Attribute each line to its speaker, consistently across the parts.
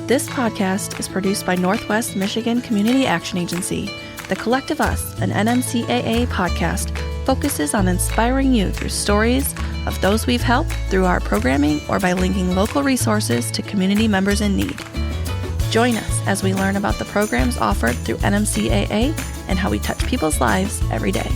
Speaker 1: This podcast is produced by Northwest Michigan Community Action Agency. The Collective Us, an NMCAA podcast, focuses on inspiring you through stories of those we've helped through our programming or by linking local resources to community members in need. Join us as we learn about the programs offered through NMCAA and how we touch people's lives every day.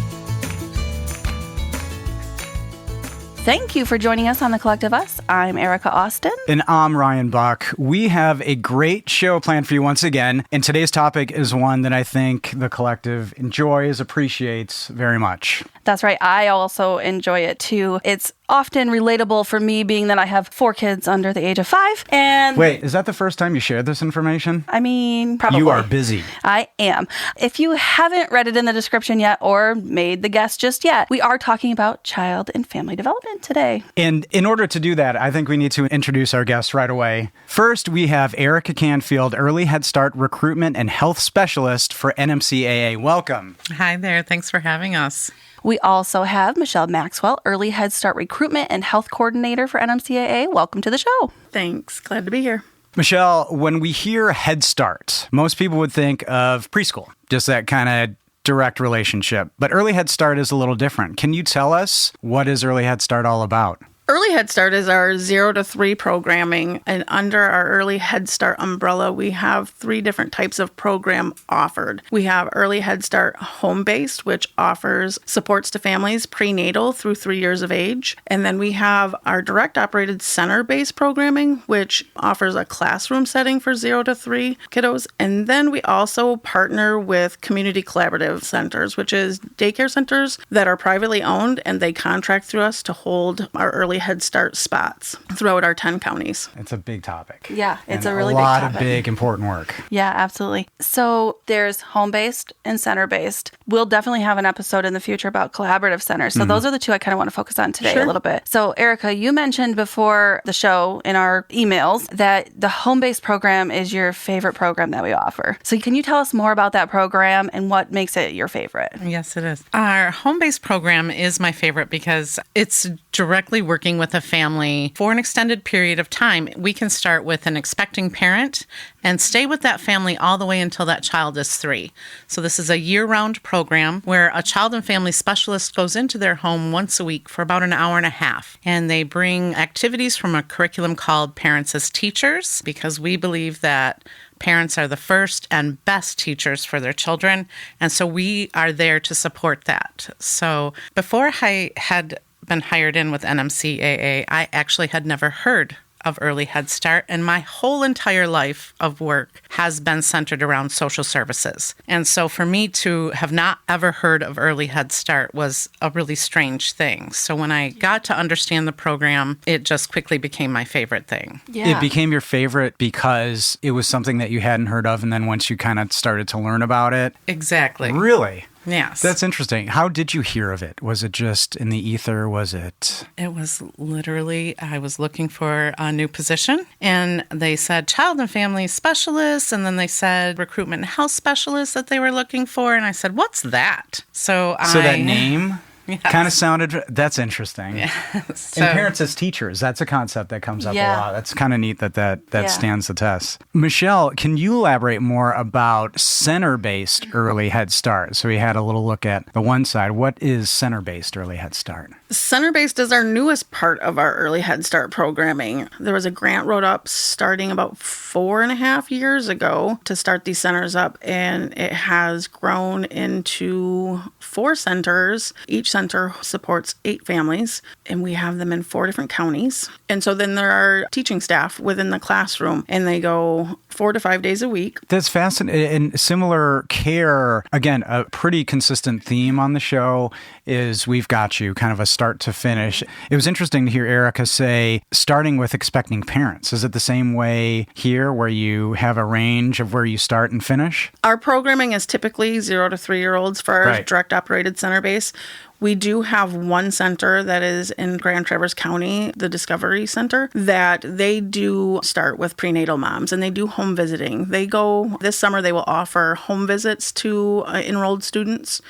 Speaker 1: Thank you for joining us on The Collective Us. I'm Erica Austin.
Speaker 2: And I'm Ryan Buck. We have a great show planned for you once again. And today's topic is one that I think the collective enjoys, appreciates very much.
Speaker 1: That's right. I also enjoy it too. It's often relatable for me, being that I have 4 kids under the age of 5. And
Speaker 2: wait, is that the first time you shared this information?
Speaker 1: I mean, probably.
Speaker 2: You are busy.
Speaker 1: I am. If you haven't read it in the description yet or made the guess just yet, we are talking about child and family development today.
Speaker 2: And in order to do that, I think we need to introduce our guests right away. First, we have Erica Canfield, Early Headstart Recruitment and Health Specialist for NMCAA. Welcome.
Speaker 3: Hi there. Thanks for having us.
Speaker 1: We also have Michelle Maxwell, Early Headstart Recruitment and Health Coordinator for NMCAA. Welcome to the show.
Speaker 4: Thanks. Glad to be here.
Speaker 2: Michelle, when we hear Headstart, most people would think of preschool, just that kind of direct relationship. But Early Headstart is a little different. Can you tell us what is Early Headstart all about?
Speaker 4: Early Headstart is our 0 to 3 programming, and under our Early Headstart umbrella, we have 3 different types of program offered. We have Early Headstart Home-Based, which offers supports to families prenatal through 3 years of age. And then we have our direct operated center-based programming, which offers a classroom setting for 0 to 3 kiddos. And then we also partner with community collaborative centers, which is daycare centers that are privately owned, and they contract through us to hold our Early Headstart spots throughout our 10 counties.
Speaker 2: It's a big topic.
Speaker 1: Yeah, it's a really
Speaker 2: big topic. A lot of
Speaker 1: big,
Speaker 2: important work.
Speaker 1: Yeah, absolutely. So there's home-based and center-based. We'll definitely have an episode in the future about collaborative centers. So those are the 2 I kind of want to focus on today a little bit. So Erica, you mentioned before the show in our emails that the home-based program is your favorite program that we offer. So can you tell us more about that program and what makes it your favorite?
Speaker 3: Yes, it is. Our home-based program is my favorite because it's directly working with a family for an extended period of time. We can start with an expecting parent and stay with that family all the way until that child is 3. So this is a year-round program where a child and family specialist goes into their home once a week for about an hour and a half. And they bring activities from a curriculum called Parents as Teachers, because we believe that parents are the first and best teachers for their children. And so we are there to support that. So before I had been hired in with NMCAA, I actually had never heard of Early Headstart, and my whole entire life of work has been centered around social services. And so for me to have not ever heard of Early Headstart was a really strange thing. So when I got to understand the program, it just quickly became my favorite thing.
Speaker 2: Yeah. It became your favorite because it was something that you hadn't heard of, and then once you kind of started to learn about it?
Speaker 3: Exactly.
Speaker 2: Really?
Speaker 3: Yes.
Speaker 2: That's interesting. How did you hear of it? Was it just in the ether? Was it?
Speaker 3: It was literally, I was looking for a new position, and they said child and family specialist, and then they said recruitment and health specialist that they were looking for, and I said, what's that? So
Speaker 2: that name?
Speaker 3: Yes.
Speaker 2: Kind of sounded, that's interesting.
Speaker 3: Yeah.
Speaker 2: And parents as teachers, that's a concept that comes up a lot. That's kind of neat that stands the test. Michelle, can you elaborate more about center-based Early Headstart? So we had a little look at the one side. What is center-based Early Headstart?
Speaker 4: Center-based is our newest part of our Early Headstart programming. There was a grant wrote up starting about 4.5 years ago to start these centers up, and it has grown into 4 centers. Each center supports 8 families, and we have them in 4 different counties. And so then there are teaching staff within the classroom, and they go 4 to 5 days a week.
Speaker 2: That's fascinating. And similar care, again, a pretty consistent theme on the show is we've got you, kind of a start to finish. It was interesting to hear Erica say, starting with expecting parents. Is it the same way here where you have a range of where you start and finish?
Speaker 4: Our programming is typically 0 to 3-year-olds for our direct operated center base. We do have one center that is in Grand Traverse County, the Discovery Center, that they do start with prenatal moms, and they do home visiting. This summer, they will offer home visits to enrolled students.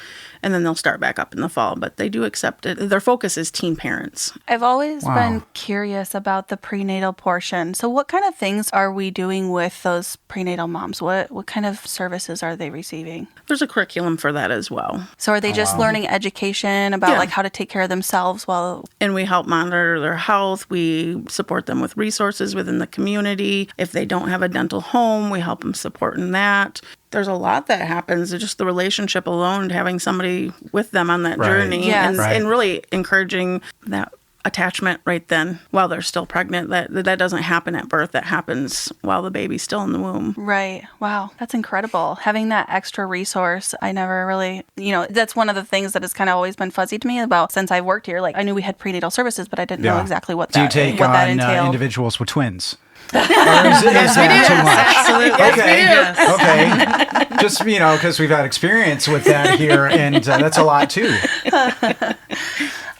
Speaker 4: and then they'll start back up in the fall. But they do accept it. Their focus is teen parents.
Speaker 1: I've always been curious about the prenatal portion. So what kind of things are we doing with those prenatal moms? What kind of services are they receiving?
Speaker 4: There's a curriculum for that as well.
Speaker 1: So are they just learning education about like how to take care of themselves while...
Speaker 4: And we help monitor their health. We support them with resources within the community. If they don't have a dental home, we help them support in that. There's a lot that happens. Just the relationship alone, having somebody with them on that journey and really encouraging that attachment right then while they're still pregnant. That doesn't happen at birth. That happens while the baby's still in the womb.
Speaker 1: Right. Wow. That's incredible. Having that extra resource, I never really, that's one of the things that has kind of always been fuzzy to me about since I worked here. Like I knew we had prenatal services, but I didn't know exactly what that entailed.
Speaker 2: Do you take on individuals with twins? Or is that too much?
Speaker 3: Absolutely.
Speaker 2: Okay. Just, because we've had experience with that here, and that's a lot too.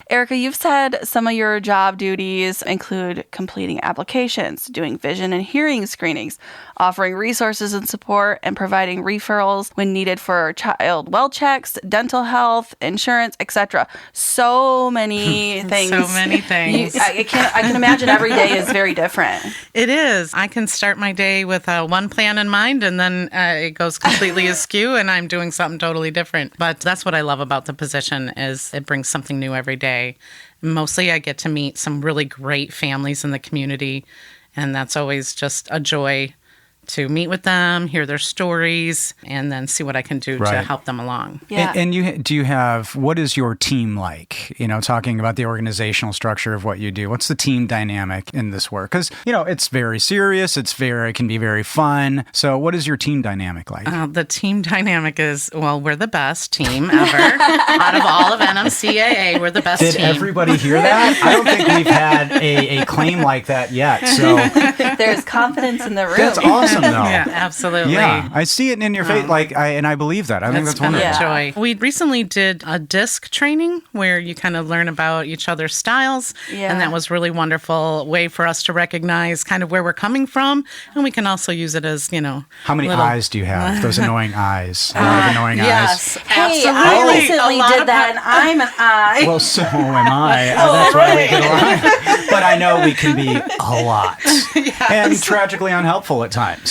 Speaker 1: Erica, you've said some of your job duties include completing applications, doing vision and hearing screenings, offering resources and support, and providing referrals when needed for child well checks, dental health, insurance, etc. So many things.
Speaker 3: So many things.
Speaker 1: I can imagine every day is very different.
Speaker 3: It is. I can start my day with one plan in mind, and then it goes completely askew, and I'm doing something totally different. But that's what I love about the position is it brings something new every day. Mostly I get to meet some really great families in the community, and that's always just a joy to meet with them, hear their stories, and then see what I can do to help them along.
Speaker 1: Yeah.
Speaker 2: And what is your team like? Talking about the organizational structure of what you do. What's the team dynamic in this work? Because, it's very serious. It can be very fun. So what is your team dynamic like?
Speaker 3: The team dynamic is, we're the best team ever. Out of all of NMCAA, we're the best team.
Speaker 2: Did everybody hear that? I don't think we've had a claim like that yet. So
Speaker 1: there's confidence in the room.
Speaker 2: That's awesome. Though.
Speaker 3: Yeah, absolutely.
Speaker 2: Yeah, I see it in your face, and I believe that. I think that's wonderful.
Speaker 3: It's been a joy. We recently did a disc training where you kind of learn about each other's styles, and that was really wonderful way for us to recognize kind of where we're coming from, and we can also use it as,
Speaker 2: How many eyes do you have? Those annoying eyes. Annoying
Speaker 3: yes,
Speaker 2: eyes.
Speaker 1: Hey, I recently did that, and I'm an eye.
Speaker 2: Well, so am I. That's why we get along. But I know we can be a lot. And tragically unhelpful at times.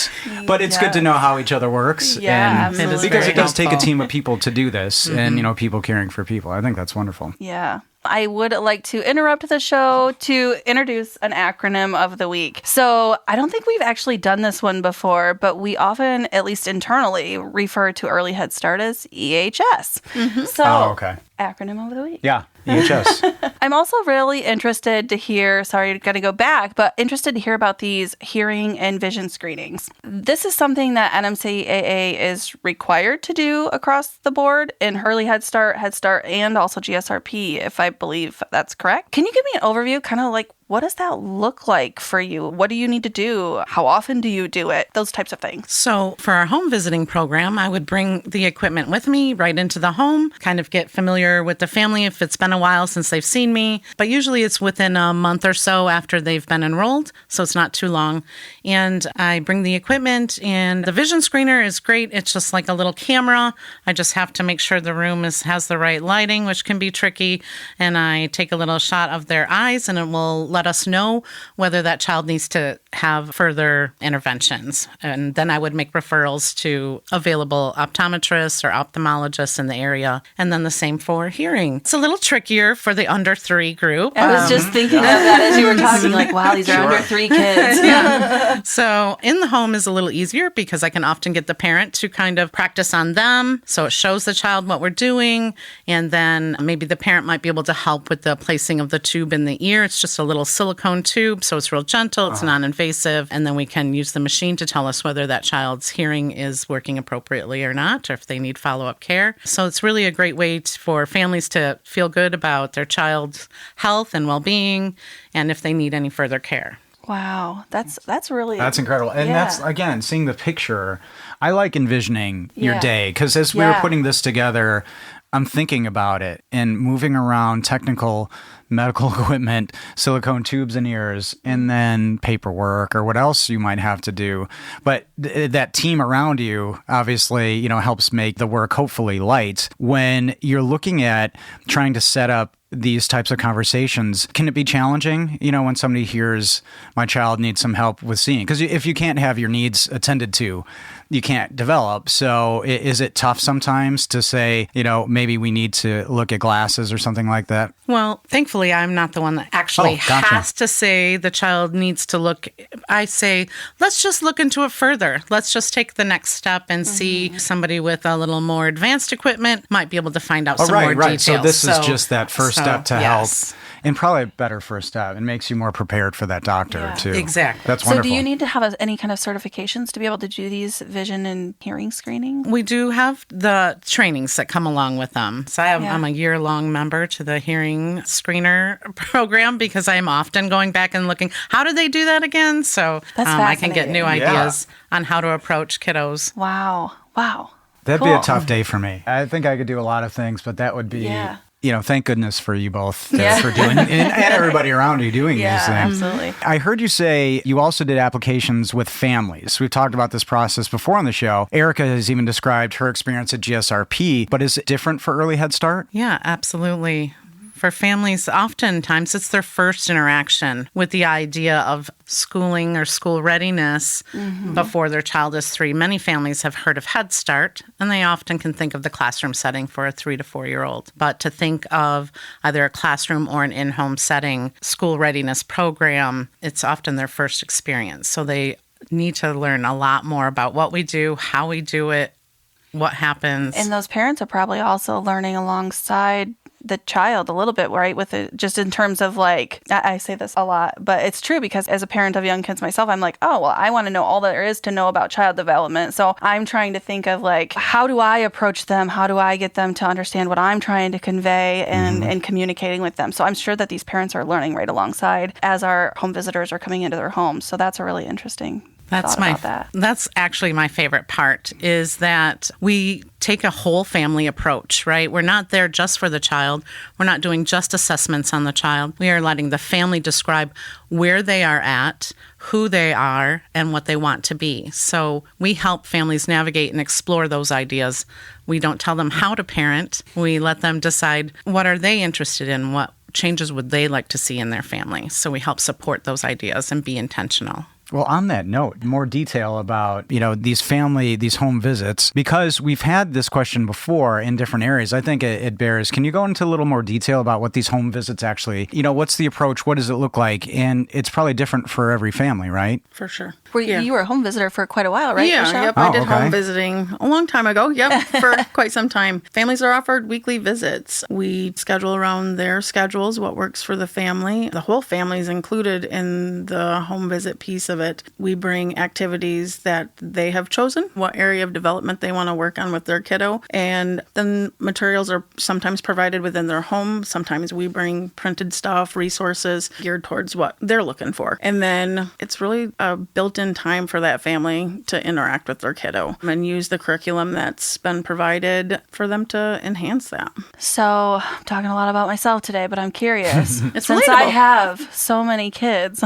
Speaker 2: But it's good to know how each other works.
Speaker 1: Yeah,
Speaker 2: and
Speaker 1: absolutely.
Speaker 2: because it does take a team of people to do this and, people caring for people. I think that's wonderful.
Speaker 1: Yeah. I would like to interrupt the show to introduce an acronym of the week. So I don't think we've actually done this one before, but we often, at least internally, refer to Early Head Start as EHS. Mm-hmm. So, acronym of the week.
Speaker 2: Yeah, EHS.
Speaker 1: I'm also really interested to hear, sorry, got to go back, but interested to hear about these hearing and vision screenings. This is something that NMCAA is required to do across the board in Early Head Start, and also GSRP, if I believe that's correct. Can you give me an overview, kind of like what does that look like for you? What do you need to do? How often do you do it? Those types of things.
Speaker 3: So for our home visiting program, I would bring the equipment with me right into the home, kind of get familiar with the family if it's been a while since they've seen me. But usually it's within a month or so after they've been enrolled, so it's not too long. And I bring the equipment, and the vision screener is great. It's just like a little camera. I just have to make sure the room has the right lighting, which can be tricky. And I take a little shot of their eyes, and it will let us know whether that child needs to have further interventions. And then I would make referrals to available optometrists or ophthalmologists in the area. And then the same for hearing. It's a little trickier for the under 3 group.
Speaker 1: I was just thinking of that as you were talking, like, wow, these are under 3 kids.
Speaker 3: So in the home is a little easier because I can often get the parent to kind of practice on them. So it shows the child what we're doing. And then maybe the parent might be able to help with the placing of the tube in the ear. It's just a little silicone tube, so it's real gentle, it's non-invasive, and then we can use the machine to tell us whether that child's hearing is working appropriately or not, or if they need follow-up care. So it's really a great way for families to feel good about their child's health and well-being, and if they need any further care.
Speaker 1: Wow, that's
Speaker 2: incredible. And that's, again, seeing the picture. I like envisioning your day, because as we were putting this together, I'm thinking about it and moving around technical medical equipment, silicone tubes in ears, and then paperwork or what else you might have to do. But that team around you obviously, helps make the work hopefully light. When you're looking at trying to set up these types of conversations, can it be challenging, when somebody hears my child needs some help with seeing? Because if you can't have your needs attended to, you can't develop. So is it tough sometimes to say, maybe we need to look at glasses or something like that?
Speaker 3: Well, thankfully, I'm not the one that actually
Speaker 2: gotcha.
Speaker 3: has to say the child needs to look. I say, let's just look into it further. Let's just take the next step and see somebody with a little more advanced equipment might be able to find out some more details.
Speaker 2: So this is just that first step to help.
Speaker 3: Yes.
Speaker 2: And probably a better first step. It makes you more prepared for that doctor, too.
Speaker 3: Exactly.
Speaker 2: That's wonderful.
Speaker 1: So do you need to have any kind of certifications to be able to do these vision and hearing screening?
Speaker 3: We do have the trainings that come along with them. So I'm a year-long member to the hearing screener program because I'm often going back and looking, how did they do that again? So I can get new ideas on how to approach kiddos.
Speaker 1: Wow.
Speaker 2: That'd
Speaker 1: Cool.
Speaker 2: be a tough day for me. I think I could do a lot of things, but that would be... thank goodness for you both for doing and everybody around you doing these things.
Speaker 1: Absolutely.
Speaker 2: I heard you say you also did applications with families. We've talked about this process before on the show. Erica has even described her experience at GSRP, but is it different for Early Head Start?
Speaker 3: Yeah, absolutely. For families, oftentimes it's their first interaction with the idea of schooling or school readiness before their child is 3. Many families have heard of Head Start, and they often can think of the classroom setting for a 3 to 4-year-old. But to think of either a classroom or an in-home setting school readiness program, it's often their first experience. So they need to learn a lot more about what we do, how we do it, what happens.
Speaker 1: And those parents are probably also learning alongside the child a little bit, right? With it, just in terms of I say this a lot, but it's true because as a parent of young kids myself, I'm like, oh, well, I want to know all there is to know about child development. So I'm trying to think of how do I approach them? How do I get them to understand what I'm trying to convey and communicating with them? So I'm sure that these parents are learning right alongside as our home visitors are coming into their homes. So that's a really interesting
Speaker 3: That's actually my favorite part is that we take a whole family approach, right? We're not there just for the child. We're not doing just assessments on the child. We are letting the family describe where they are at, who they are, and what they want to be. So we help families navigate and explore those ideas. We don't tell them how to parent. We let them decide what are they interested in, what changes would they like to see in their family. So we help support those ideas and be intentional.
Speaker 2: Well, on that note, more detail about, these home visits, because we've had this question before in different areas. I think it bears, can you go into a little more detail about what these home visits actually, what's the approach? What does it look like? And it's probably different for every family, right?
Speaker 4: For sure.
Speaker 1: You were a home visitor for quite a while, right?
Speaker 4: Yeah,
Speaker 1: Michelle?
Speaker 4: yep. I did home visiting a long time ago. Yep, for quite some time. Families are offered weekly visits. We schedule around their schedules, what works for the family. The whole family is included in the home visit piece of it. We bring activities that they have chosen, what area of development they want to work on with their kiddo, and then materials are sometimes provided within their home. Sometimes we bring printed stuff, resources geared towards what they're looking for. And then it's really a built-in time for that family to interact with their kiddo and use the curriculum that's been provided for them to enhance that.
Speaker 1: So I'm talking a lot about myself today, but I'm curious.
Speaker 4: It's
Speaker 1: Since
Speaker 4: relatable.
Speaker 1: I have so many kids.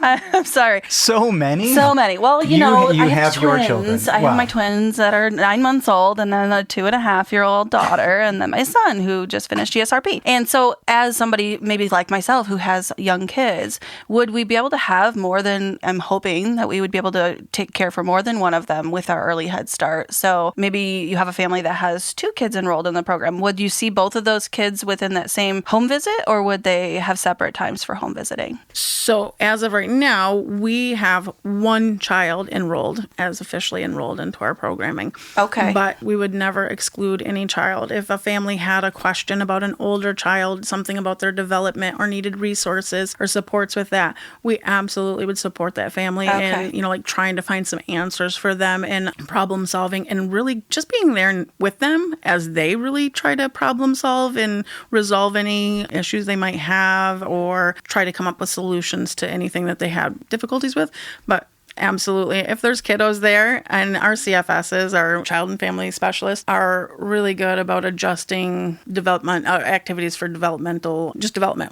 Speaker 1: I'm sorry.
Speaker 2: So many?
Speaker 1: So many. Well,
Speaker 2: You
Speaker 1: I
Speaker 2: have
Speaker 1: have
Speaker 2: your
Speaker 1: twins.
Speaker 2: children.
Speaker 1: I
Speaker 2: Wow.
Speaker 1: have my twins that are 9 months old, and then a 2.5-year-old daughter, and then my son who just finished GSRP. And so as somebody maybe like myself who has young kids, would we be able to have more than, I'm hoping that we would be able to take care for more than one of them with our early Head Start. So maybe you have a family that has 2 kids enrolled in the program. Would you see both of those kids within that same home visit, or would they have separate times for home visiting?
Speaker 4: So as of right now, we have 1 child enrolled, as officially enrolled into our programming.
Speaker 1: Okay.
Speaker 4: But we would never exclude any child. If a family had a question about an older child, something about their development or needed resources or supports with that, we absolutely would support that family and, trying to find some answers for them and problem solving and really just being there with them as they really try to problem solve and resolve any issues they might have or try to come up with solutions to anything that they have difficulties with. But Absolutely. If there's kiddos there, and our CFSs, our child and family specialists, are really good about adjusting development activities for development,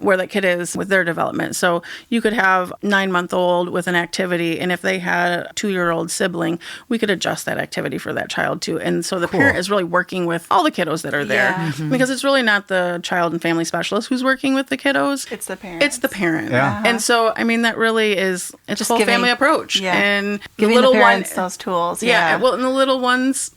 Speaker 4: where that kid is with their development. So you could have 9-month-old with an activity, and if they had a 2-year-old sibling, we could adjust that activity for that child too. And so the parent is really working with all the kiddos that are there, because it's really not the child and family specialist who's working with the kiddos.
Speaker 1: It's the parent.
Speaker 4: It's the parent.
Speaker 2: Yeah.
Speaker 4: And so, I mean, that really is, it's
Speaker 1: Just
Speaker 4: a full
Speaker 1: giving-
Speaker 4: family approach.
Speaker 1: Yeah.
Speaker 4: And
Speaker 1: Giving
Speaker 4: the little
Speaker 1: the parents
Speaker 4: one,
Speaker 1: those tools.
Speaker 4: yeah. Well, and the little ones,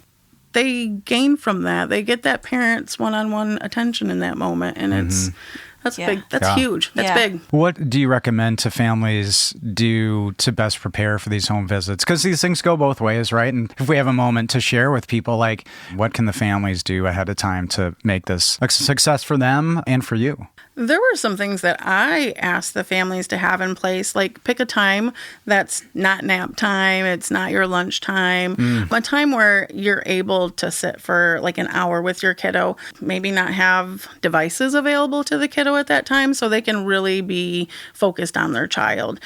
Speaker 4: they gain from that. They get that parent's one-on-one attention in that moment, and that's
Speaker 1: Yeah.
Speaker 4: big. That's
Speaker 2: Yeah.
Speaker 4: huge. That's
Speaker 1: Yeah.
Speaker 4: big.
Speaker 2: What do you recommend to families do to best prepare for these home visits? Because these things go both ways, right? And if we have a moment to share with people, like, what can the families do ahead of time to make this a success for them and for you?
Speaker 4: There were some things that I asked the families to have in place, like pick a time that's not nap time, it's not your lunch time, a time where you're able to sit for like an hour with your kiddo, maybe not have devices available to the kiddo at that time so they can really be focused on their child.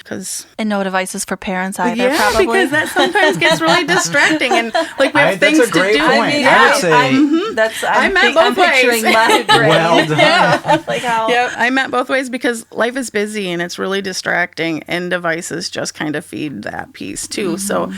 Speaker 1: And no devices for parents either,
Speaker 4: Yeah,
Speaker 1: probably.
Speaker 4: because that sometimes gets really distracting, and like we have
Speaker 2: That's
Speaker 4: things
Speaker 2: a great
Speaker 4: to do.
Speaker 2: point. I would say-
Speaker 1: I'm
Speaker 4: meant both
Speaker 1: picturing
Speaker 4: ways.
Speaker 1: my brain.
Speaker 2: Well done.
Speaker 1: Like how
Speaker 4: Yeah, I meant both ways because life is busy and it's really distracting, and devices just kind of feed that piece too. So,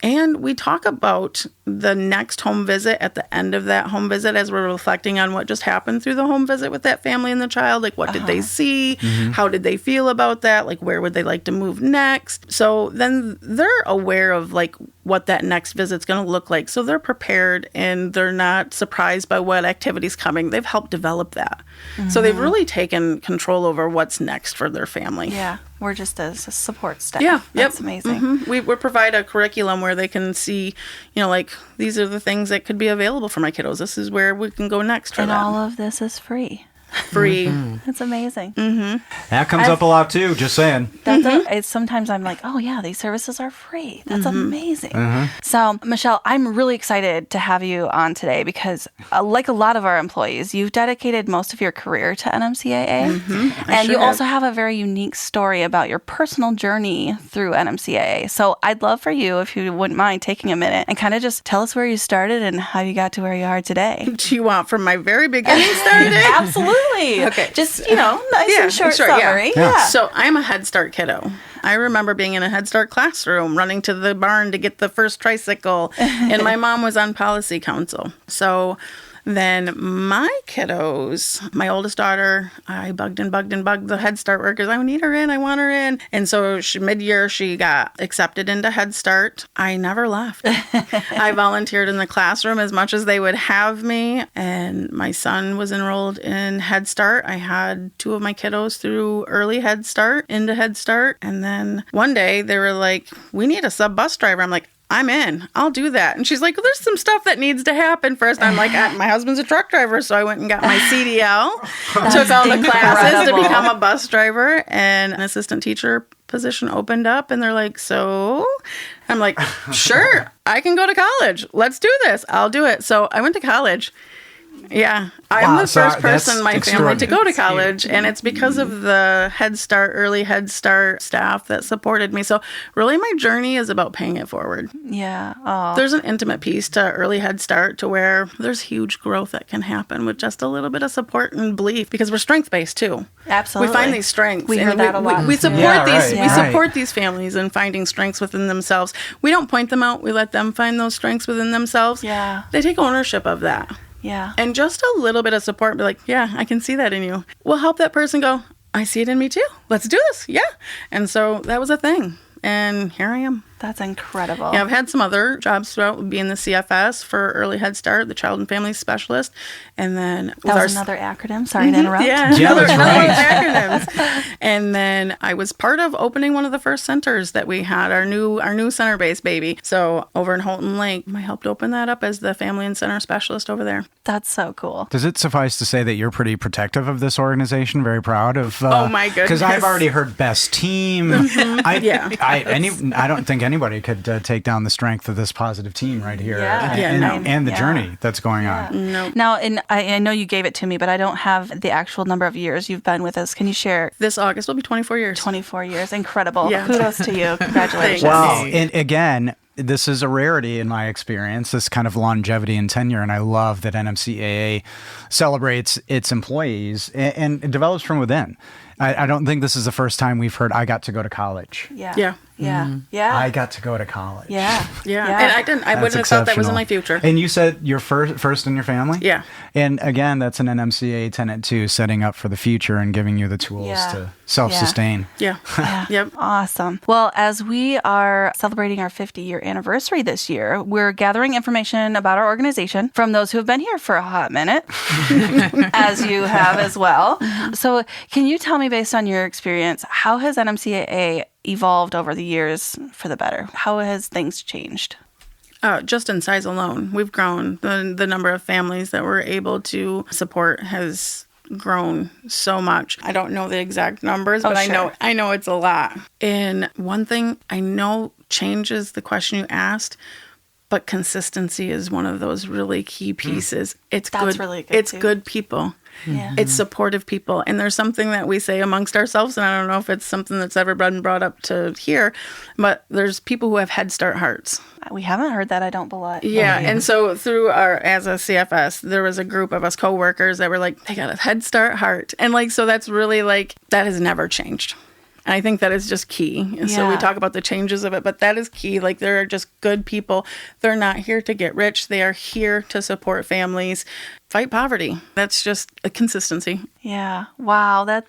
Speaker 4: and we talk about the next home visit at the end of that home visit as we're reflecting on what just happened through the home visit with that family and the child. Like, what did they see? How did they feel about that? Like, where would they like to move next? So then they're aware of like what that next visit's going to look like. So they're prepared and they're not surprised by what activity's coming. They've helped develop that. So they've really taken control over what's next for their family.
Speaker 1: Yeah, we're just a support staff.
Speaker 4: Yeah,
Speaker 1: That's amazing.
Speaker 4: We provide a curriculum where they can see, like, these are the things that could be available for my kiddos. This is where we can go next for
Speaker 1: And
Speaker 4: them.
Speaker 1: all of this is free.
Speaker 4: Free.
Speaker 1: That's amazing.
Speaker 2: That comes up a lot too, just saying.
Speaker 1: It's sometimes I'm like, oh yeah, these services are free. That's amazing. So Michelle, I'm really excited to have you on today because like a lot of our employees, you've dedicated most of your career to NMCAA. And you also have a very unique story about your personal journey through NMCAA. So I'd love for you, if you wouldn't mind taking a minute and kind of just tell us where you started and how you got to where you are today.
Speaker 4: Do you want from my very beginning started?
Speaker 1: Absolutely.
Speaker 4: Okay.
Speaker 1: Just, nice and short summary.
Speaker 2: Yeah.
Speaker 4: So I'm a Headstart kiddo. I remember being in a Headstart classroom, running to the barn to get the first tricycle, and my mom was on policy council. So then my kiddos, my oldest daughter, I bugged the Headstart workers. I need her in. I want her in. And so mid-year, she got accepted into Headstart. I never left. I volunteered in the classroom as much as they would have me. And my son was enrolled in Headstart. I had 2 of my kiddos through early Headstart into Headstart. And then one day they were like, we need a sub bus driver. I'm like, I'm in. I'll do that. And she's like, well, there's some stuff that needs to happen first. I'm like, my husband's a truck driver, so I went and got my CDL, took all the classes to become a bus driver, and an assistant teacher position opened up, and they're like, so? I'm like, sure, I can go to college. Let's do this. I'll do it. So I went to college. Yeah, I'm the first person in my family to go to college, and it's because of the early Head Start staff that supported me. So really my journey is about paying it forward.
Speaker 1: Yeah. Oh.
Speaker 4: There's an intimate piece to early Head Start to where there's huge growth that can happen with just a little bit of support and belief, because we're strength-based too.
Speaker 1: Absolutely.
Speaker 4: We find these strengths.
Speaker 1: We hear
Speaker 4: and
Speaker 1: that a lot.
Speaker 4: We support
Speaker 2: Yeah,
Speaker 4: these.
Speaker 2: right,
Speaker 4: We
Speaker 2: right.
Speaker 4: support these families in finding strengths within themselves. We don't point them out. We let them find those strengths within themselves.
Speaker 1: Yeah.
Speaker 4: They take ownership of that.
Speaker 1: Yeah.
Speaker 4: And just a little bit of support, be like, yeah, I can see that in you, will help that person go, I see it in me too. Let's do this. Yeah. And so that was a thing. And here I am.
Speaker 1: That's incredible.
Speaker 4: Yeah, I've had some other jobs throughout, being the CFS for early Head Start, the child and family specialist. And then
Speaker 1: That was another acronym. Sorry to interrupt.
Speaker 4: Yeah,
Speaker 2: Yeah, that's
Speaker 4: another
Speaker 2: right.
Speaker 4: acronyms. And then I was part of opening one of the first centers that we had, our new center-based baby. So over in Houghton Lake, I helped open that up as the family and center specialist over there.
Speaker 1: That's so cool.
Speaker 2: Does it suffice to say that you're pretty protective of this organization? Very proud of.
Speaker 4: Oh, my goodness.
Speaker 2: Because I've already heard best team. I don't think anybody could take down the strength of this positive team right here
Speaker 1: Yeah.
Speaker 2: and the journey that's going on.
Speaker 4: No.
Speaker 1: Now, and I know you gave it to me, but I don't have the actual number of years you've been with us. Can you share?
Speaker 4: This August will be 24 years.
Speaker 1: 24 years. Incredible.
Speaker 4: Yeah.
Speaker 1: Kudos to you. Congratulations.
Speaker 2: Wow. And again, this is a rarity in my experience, this kind of longevity and tenure. And I love that NMCAA celebrates its employees and it develops from within. I don't think this is the first time we've heard, I got to go to college.
Speaker 1: Yeah.
Speaker 4: Yeah.
Speaker 1: Yeah. Yeah.
Speaker 2: I got to go to college.
Speaker 1: Yeah.
Speaker 4: Yeah. And I wouldn't have thought that was in my future.
Speaker 2: And you said you're first in your family?
Speaker 4: Yeah.
Speaker 2: And again, that's an NMCAA tenet too, setting up for the future and giving you the tools to self-sustain.
Speaker 4: Yeah. Yep.
Speaker 1: Awesome. Well, as we are celebrating our 50-year anniversary this year, we're gathering information about our organization from those who have been here for a hot minute, as you have as well. So can you tell me, based on your experience, how has NMCAA evolved over the years for the better? How has things changed?
Speaker 4: Just in size alone, we've grown. The number of families that we're able to support has grown so much. I don't know the exact numbers, but
Speaker 1: sure.
Speaker 4: I know it's a lot. And one thing I know changes the question you asked, but consistency is one of those really key pieces. It's
Speaker 1: That's
Speaker 4: good.
Speaker 1: really good,
Speaker 4: It's
Speaker 1: too.
Speaker 4: good people.
Speaker 1: Yeah.
Speaker 4: It's supportive people. And there's something that we say amongst ourselves, and I don't know if it's something that's ever been brought up to here, but there's people who have Headstart hearts.
Speaker 1: We haven't heard that, I don't believe.
Speaker 4: Yeah, and so through as a CFS, there was a group of us coworkers that were like, they got a Headstart heart. And so that's really that has never changed. And I think that is just key. And so we talk about the changes of it, but that is key. They're just good people. They're not here to get rich. They are here to support families, fight poverty. That's just a consistency.
Speaker 1: Yeah. Wow.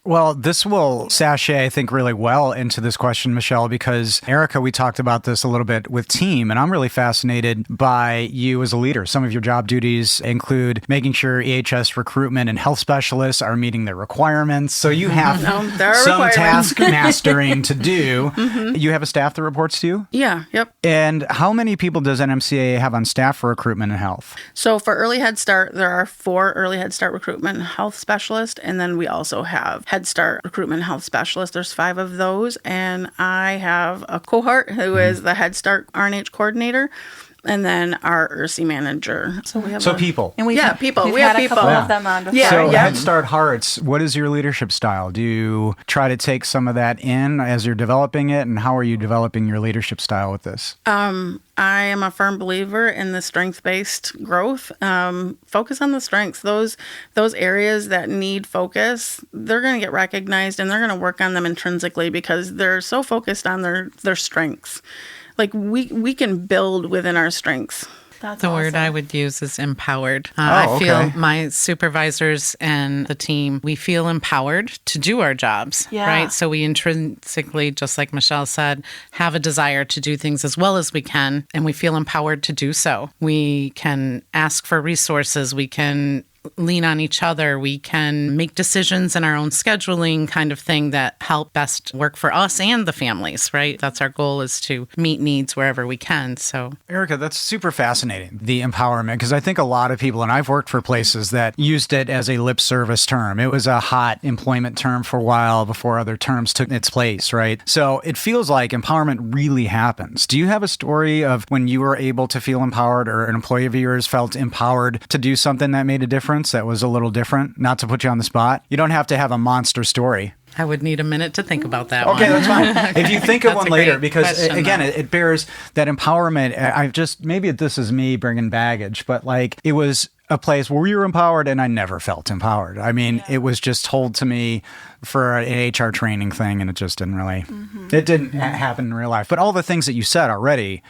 Speaker 2: Well, this will sashay, I think, really well into this question, Michelle, because Erica, we talked about this a little bit with team, and I'm really fascinated by you as a leader. Some of your job duties include making sure EHS recruitment and health specialists are meeting their requirements. So you have some task mastering to do. You have a staff that reports to you?
Speaker 4: Yeah, yep.
Speaker 2: And how many people does NMCAA have on staff for recruitment and health?
Speaker 4: So for Early Head Start, there are 4 Early Head Start recruitment and health specialists, and then we also have Head Start recruitment and health specialists. There's 5 of those, and I have a cohort who is the Head Start RNH coordinator, and then our ERC manager. So we have
Speaker 2: people.
Speaker 1: And
Speaker 4: people.
Speaker 1: We've
Speaker 4: We
Speaker 1: had
Speaker 4: have
Speaker 1: a couple
Speaker 4: people.
Speaker 1: of them on before.
Speaker 4: Yeah,
Speaker 2: So
Speaker 4: yeah.
Speaker 2: Head Start Hearts, what is your leadership style? Do you try to take some of that in as you're developing it? And how are you developing your leadership style with this?
Speaker 4: I am a firm believer in the strength-based growth. Focus on the strengths. Those areas that need focus, they're going to get recognized, and they're going to work on them intrinsically because they're so focused on their strengths. We can build within our strengths.
Speaker 1: That's
Speaker 3: The word I
Speaker 1: awesome.
Speaker 3: would use is empowered.
Speaker 2: Oh,
Speaker 3: I feel
Speaker 2: okay.
Speaker 3: my supervisors and the team, we feel empowered to do our jobs,
Speaker 1: Yeah.
Speaker 3: right? So we intrinsically, just like Michelle said, have a desire to do things as well as we can, and we feel empowered to do so. We can ask for resources. We can lean on each other. We can make decisions in our own scheduling kind of thing that help best work for us and the families, right? That's our goal, is to meet needs wherever we can. So
Speaker 2: Erica, that's super fascinating, the empowerment, because I think a lot of people, and I've worked for places that used it as a lip service term. It was a hot employment term for a while before other terms took its place, right? So it feels like empowerment really happens. Do you have a story of when you were able to feel empowered, or an employee of yours felt empowered to do something that made a difference, that was a little different? Not to put you on the spot. You don't have to have a monster story.
Speaker 3: I would need a minute to think about that one.
Speaker 2: Okay, that's fine. If you think of
Speaker 3: That's
Speaker 2: one
Speaker 3: a
Speaker 2: later,
Speaker 3: great
Speaker 2: because
Speaker 3: question,
Speaker 2: again,
Speaker 3: though.
Speaker 2: it bears that empowerment. Maybe this is me bringing baggage, but it was a place where we were empowered and I never felt empowered. I mean, it was just told to me for an HR training thing, and it just didn't really, it didn't happen in real life. But all the things that you said already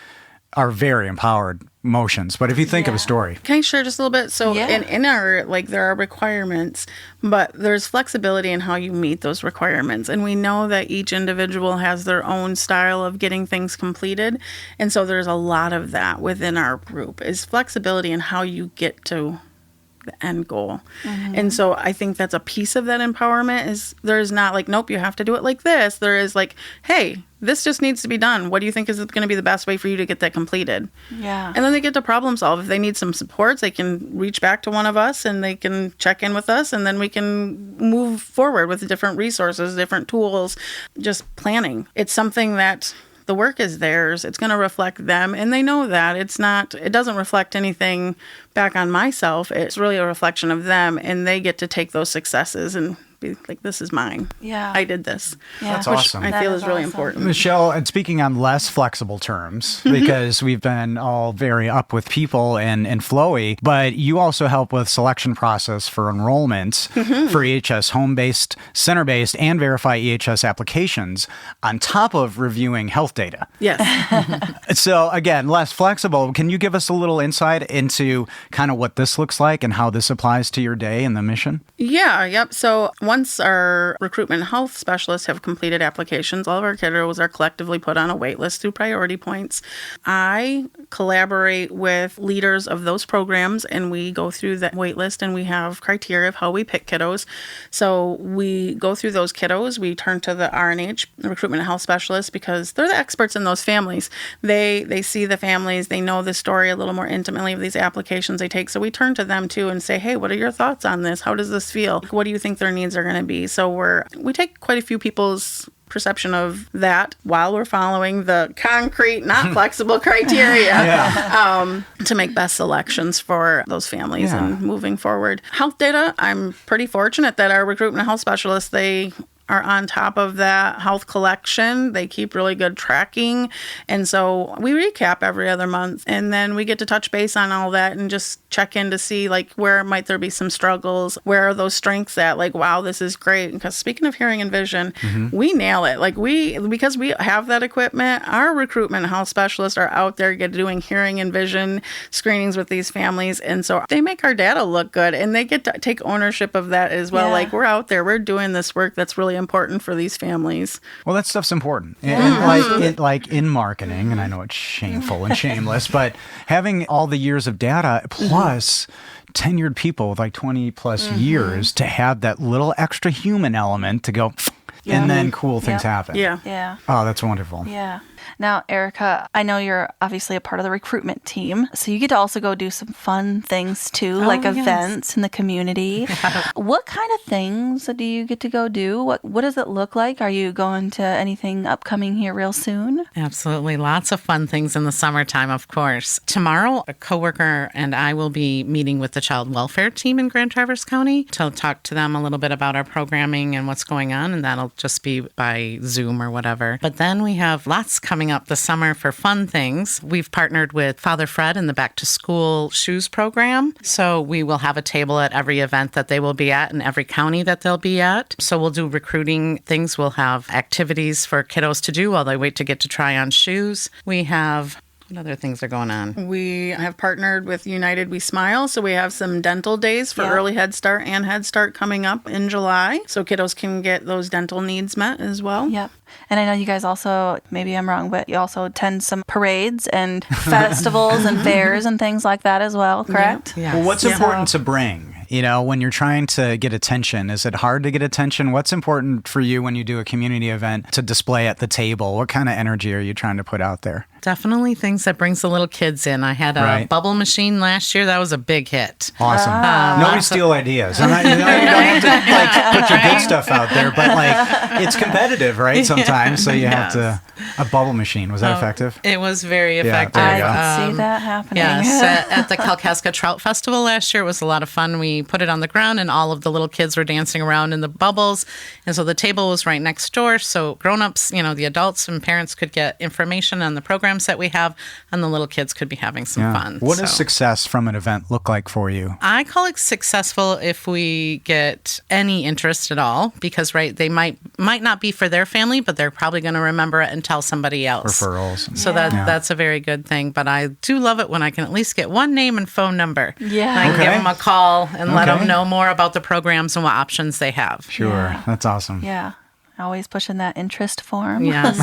Speaker 2: are very empowered motions. But if you think of a story.
Speaker 4: Can I share just a little bit? So
Speaker 1: Yeah.
Speaker 4: in our, there are requirements, but there's flexibility in how you meet those requirements. And we know that each individual has their own style of getting things completed. And so there's a lot of that within our group, is flexibility in how you get to the end goal. And so I think that's a piece of that empowerment. Is there's not nope, you have to do it like this. There is hey, this just needs to be done. What do you think is going to be the best way for you to get that completed?
Speaker 1: Yeah.
Speaker 4: And then they get to problem solve. If they need some supports, they can reach back to one of us and they can check in with us, and then we can move forward with different resources, different tools, just planning. It's something that the work is theirs. It's going to reflect them, and they know that. It doesn't reflect anything back on myself. It's really a reflection of them, and they get to take those successes and be like, this is mine.
Speaker 1: Yeah.
Speaker 4: I did this.
Speaker 1: Yeah.
Speaker 2: That's
Speaker 4: Which
Speaker 2: awesome.
Speaker 4: I feel is really important.
Speaker 2: Michelle, and speaking on less flexible terms, because we've been all very up with people and flowy, but you also help with selection process for enrollments for EHS home-based, center-based, and verify EHS applications on top of reviewing health data.
Speaker 4: Yes.
Speaker 2: So again, less flexible. Can you give us a little insight into kind of what this looks like and how this applies to your day and the mission?
Speaker 4: Yeah, yep. So once our recruitment and health specialists have completed applications, all of our kiddos are collectively put on a wait list through priority points. I collaborate with leaders of those programs, and we go through that wait list, and we have criteria of how we pick kiddos. So we go through those kiddos. We turn to the RNH, the recruitment and health specialists, because they're the experts in those families. They see the families. They know the story a little more intimately of these applications they take. So we turn to them too and say, hey, what are your thoughts on this? How does this feel? What do you think their needs are going to be? So we take quite a few people's perception of that while we're following the concrete, not flexible criteria to make best selections for those families and moving forward. Health data, I'm pretty fortunate that our recruitment and health specialists, they are on top of that health collection. They keep really good tracking. And so we recap every other month, and then we get to touch base on all that and just check in to see like where might there be some struggles, where are those strengths at, like, wow, this is great. Because speaking of hearing and vision, we nail it. Like because we have that equipment, our recruitment and health specialists are out there doing hearing and vision screenings with these families. And so they make our data look good, and they get to take ownership of that as well.
Speaker 1: Yeah.
Speaker 4: Like, we're out there, we're doing this work that's really important for these families.
Speaker 2: Well, that stuff's important. And like in marketing, and I know it's shameful and shameless, but having all the years of data plus tenured people with like 20 plus years to have that little extra human element to go, and then cool things happen.
Speaker 4: Yeah.
Speaker 1: Yeah.
Speaker 2: Oh, that's wonderful.
Speaker 1: Yeah. Now, Erica, I know you're obviously a part of the recruitment team, so you get to also go do some fun things too, like events in the community. What kind of things do you get to go do? What does it look like? Are you going to anything upcoming here real soon?
Speaker 3: Absolutely. Lots of fun things in the summertime, of course. Tomorrow, a coworker and I will be meeting with the child welfare team in Grand Traverse County to talk to them a little bit about our programming and what's going on, and that'll just be by Zoom or whatever. But then we have lots coming up this summer for fun things. We've partnered with Father Fred in the Back to School Shoes program. So we will have a table at every event that they will be at in every county that they'll be at. So we'll do recruiting things. We'll have activities for kiddos to do while they wait to get to try on shoes. We have... What other things are going on?
Speaker 4: We have partnered with United We Smile, so we have some dental days for early Head Start and Head Start coming up in July, so kiddos can get those dental needs met as well.
Speaker 1: Yep. And I know you guys also, maybe I'm wrong, but you also attend some parades and festivals and fairs and things like that as well, correct?
Speaker 3: Yeah.
Speaker 2: Well, what's important to bring? You know, when you're trying to get attention, is it hard to get attention? What's important for you when you do a community event to display at the table? What kind of energy are you trying to put out there?
Speaker 3: Definitely things that brings the little kids in. I had a bubble machine last year. That was a big hit.
Speaker 2: Awesome. Nobody steal ideas. You don't have to like put your good stuff out there, but like it's competitive, right? Sometimes, so you have to. A bubble machine, was that effective?
Speaker 3: It was very effective.
Speaker 2: there you go.
Speaker 1: I can see that happening.
Speaker 3: Yes, at the Kalkaska Trout Festival last year, it was a lot of fun. We put it on the ground, and all of the little kids were dancing around in the bubbles. And so the table was right next door, so grown-ups, the adults and parents could get information on the programs that we have, and the little kids could be having some fun.
Speaker 2: What does success from an event look like for you?
Speaker 3: I call it successful if we get any interest at all, because they might not be for their family, but they're probably going to remember it and tell somebody else.
Speaker 2: Referrals.
Speaker 3: So that's a very good thing. But I do love it when I can at least get one name and phone number.
Speaker 1: Yeah.
Speaker 3: And I can give them a call and let them know more about the programs and what options they have.
Speaker 2: Sure. That's awesome.
Speaker 1: Yeah. Always pushing that interest form.
Speaker 3: Yes.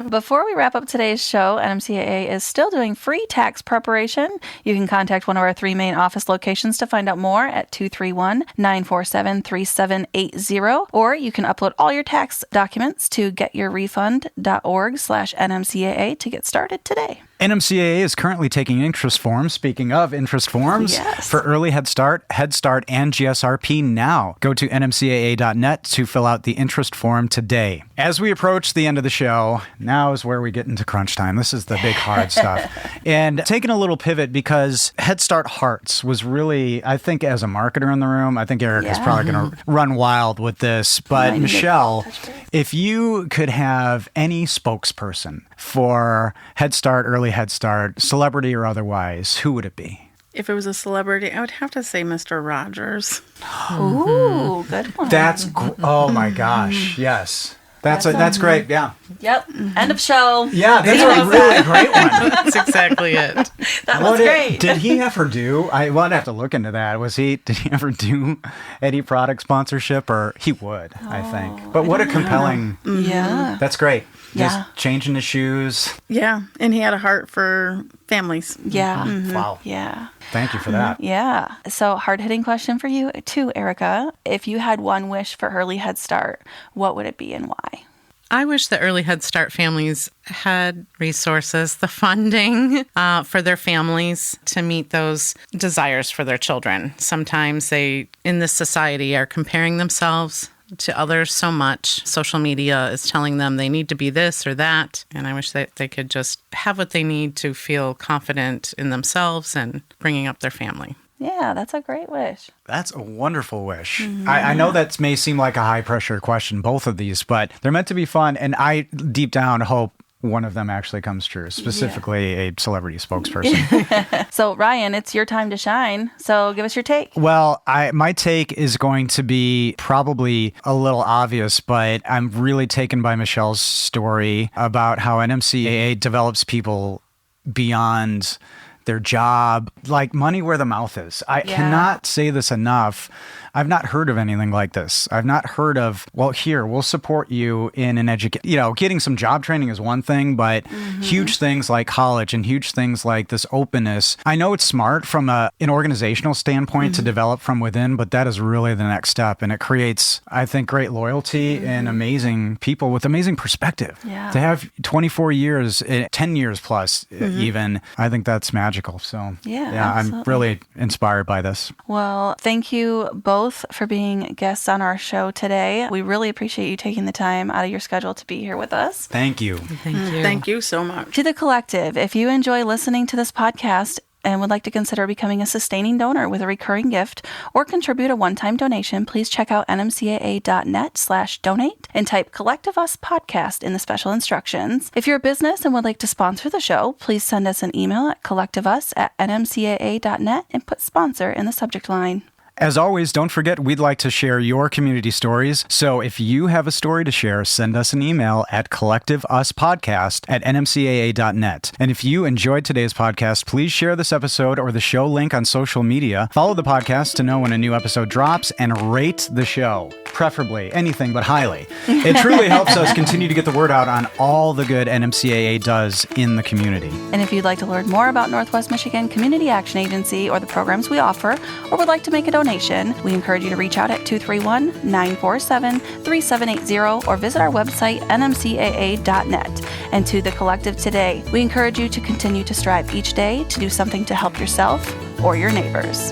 Speaker 1: Before we wrap up today's show, NMCAA is still doing free tax preparation. You can contact one of our 3 main office locations to find out more at 231-947-3780, or you can upload all your tax documents to getyourrefund.org/NMCAA to get started today.
Speaker 2: NMCAA is currently taking interest forms. Speaking of interest forms, for Early Headstart, Headstart, and GSRP now. Go to nmcaa.net to fill out the interest form today. As we approach the end of the show, now is where we get into crunch time. This is the big hard stuff. And taking a little pivot because Headstart Hearts was really, I think as a marketer in the room, I think Eric is probably going to run wild with this. But Michelle, if you could have any spokesperson for Headstart, Early Headstart, celebrity or otherwise, who would it be?
Speaker 4: If it was a celebrity, I would have to say Mr. Rogers.
Speaker 1: Ooh, good one.
Speaker 2: Oh my gosh, yes. That's great, yeah.
Speaker 1: Yep. End of show.
Speaker 2: Yeah, that's a really great one.
Speaker 3: That's exactly it.
Speaker 1: That was great.
Speaker 2: Did he ever do, I'd have to look into that. Did he ever do any product sponsorship? Or he would, I think. But what a compelling, that's great. Just changing the shoes.
Speaker 4: Yeah, and he had a heart for families.
Speaker 1: Yeah.
Speaker 2: Mm-hmm. Wow.
Speaker 1: Yeah.
Speaker 2: Thank you for that.
Speaker 1: Yeah. So hard-hitting question for you too, Erica. If you had one wish for Early Headstart, what would it be and why?
Speaker 3: I wish the Early Headstart families had resources, the funding for their families to meet those desires for their children. Sometimes they, in this society, are comparing themselves to others so much. Social media is telling them they need to be this or that. And I wish that they could just have what they need to feel confident in themselves and bringing up their family.
Speaker 1: Yeah, that's a great wish.
Speaker 2: That's a wonderful wish. Mm-hmm. I know that may seem like a high-pressure question, both of these, but they're meant to be fun. And I, deep down, hope one of them actually comes true, specifically a celebrity spokesperson.
Speaker 1: So, Ryan, it's your time to shine. So give us your take.
Speaker 2: Well, my take is going to be probably a little obvious, but I'm really taken by Michelle's story about how NMCAA develops people beyond their job, like money where the mouth is. I cannot say this enough. I've not heard of anything like this. I've not heard of, well, here, we'll support you in an education, getting some job training is one thing, but huge things like college and huge things like this openness. I know it's smart from an organizational standpoint to develop from within, but that is really the next step. And it creates, I think, great loyalty and amazing people with amazing perspective.
Speaker 1: Yeah.
Speaker 2: To have 24 years, 10 years plus even, I think that's magical. So yeah, I'm really inspired by this.
Speaker 1: Well, thank you both for being guests on our show today. We really appreciate you taking the time out of your schedule to be here with us.
Speaker 2: Thank you.
Speaker 3: Thank you.
Speaker 4: Thank you so much.
Speaker 1: To the collective, if you enjoy listening to this podcast and would like to consider becoming a sustaining donor with a recurring gift or contribute a one-time donation, please check out nmcaa.net/donate and type Collective Us Podcast in the special instructions. If you're a business and would like to sponsor the show, please send us an email at collectiveus@nmcaa.net and put sponsor in the subject line.
Speaker 2: As always, don't forget we'd like to share your community stories. So if you have a story to share, send us an email at collectiveuspodcast@nmcaa.net. And if you enjoyed today's podcast, please share this episode or the show link on social media. Follow the podcast to know when a new episode drops and rate the show. Preferably anything but highly. It truly helps us continue to get the word out on all the good NMCAA does in the community.
Speaker 1: And if you'd like to learn more about Northwest Michigan Community Action Agency or the programs we offer, or would like to make a donation, we encourage you to reach out at 231-947-3780 or visit our website, nmcaa.net. And to the collective today, we encourage you to continue to strive each day to do something to help yourself or your neighbors.